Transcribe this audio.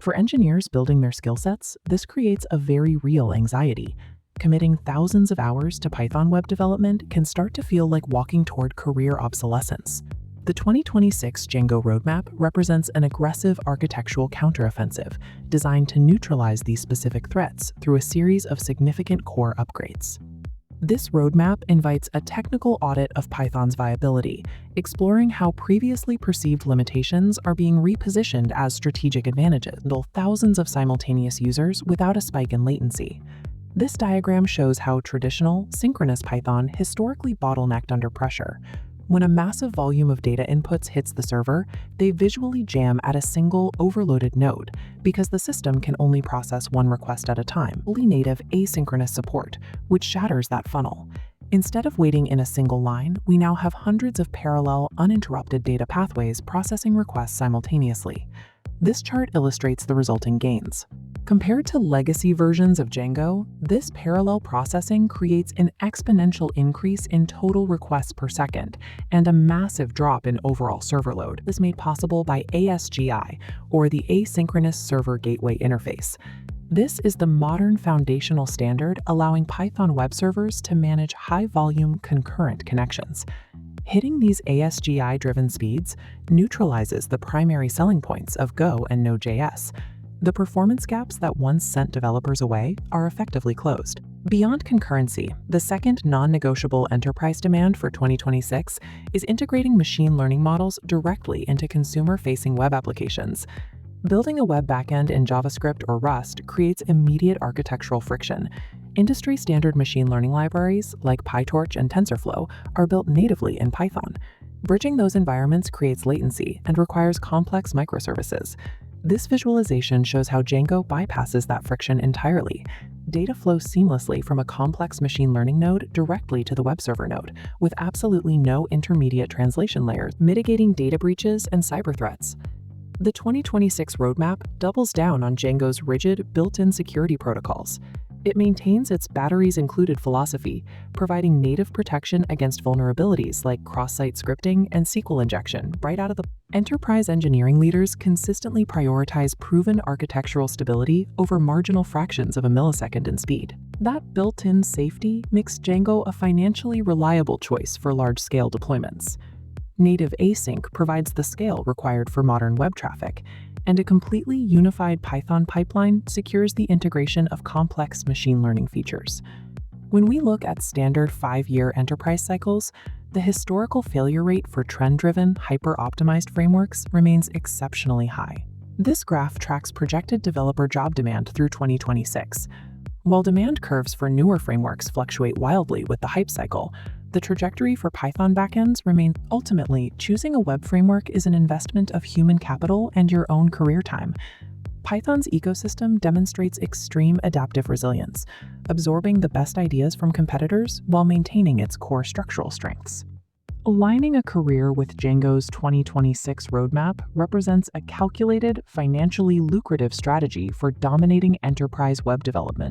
For engineers building their skill sets, this creates a very real anxiety. Committing thousands of hours to Python web development can start to feel like walking toward career obsolescence. The 2026 Django roadmap represents an aggressive architectural counteroffensive designed to neutralize these specific threats through a series of significant core upgrades. This roadmap invites a technical audit of Python's viability, exploring how previously perceived limitations are being repositioned as strategic advantages to handle thousands of simultaneous users without a spike in latency. This diagram shows how traditional, synchronous Python historically bottlenecked under pressure. When a massive volume of data inputs hits the server, they visually jam at a single overloaded node because the system can only process one request at a time. Fully native asynchronous support, which shatters that funnel. Instead of waiting in a single line, we now have hundreds of parallel, uninterrupted data pathways processing requests simultaneously. This chart illustrates the resulting gains. Compared to legacy versions of Django, this parallel processing creates an exponential increase in total requests per second and a massive drop in overall server load. This is made possible by ASGI, or the Asynchronous Server Gateway Interface. This is the modern foundational standard allowing Python web servers to manage high-volume concurrent connections. Hitting these ASGI-driven speeds neutralizes the primary selling points of Go and Node.js. The performance gaps that once sent developers away are effectively closed. Beyond concurrency, the second non-negotiable enterprise demand for 2026 is integrating machine learning models directly into consumer-facing web applications. Building a web backend in JavaScript or Rust creates immediate architectural friction. Industry-standard machine learning libraries like PyTorch and TensorFlow are built natively in Python. Bridging those environments creates latency and requires complex microservices. This visualization shows how Django bypasses that friction entirely. Data flows seamlessly from a complex machine learning node directly to the web server node, with absolutely no intermediate translation layers, mitigating data breaches and cyber threats. The 2026 roadmap doubles down on Django's rigid, built-in security protocols. It maintains its batteries-included philosophy, providing native protection against vulnerabilities like cross-site scripting and SQL injection right out of the enterprise. Engineering leaders consistently prioritize proven architectural stability over marginal fractions of a millisecond in speed. That built-in safety makes Django a financially reliable choice for large-scale deployments. Native async provides the scale required for modern web traffic, and a completely unified Python pipeline secures the integration of complex machine learning features. When we look at standard 5-year enterprise cycles, the historical failure rate for trend-driven, hyper-optimized frameworks remains exceptionally high. This graph tracks projected developer job demand through 2026. While demand curves for newer frameworks fluctuate wildly with the hype cycle, the trajectory for Python backends remains. Ultimately, choosing a web framework is an investment of human capital and your own career time. Python's ecosystem demonstrates extreme adaptive resilience, absorbing the best ideas from competitors while maintaining its core structural strengths. Aligning a career with Django's 2026 roadmap represents a calculated, financially lucrative strategy for dominating enterprise web development.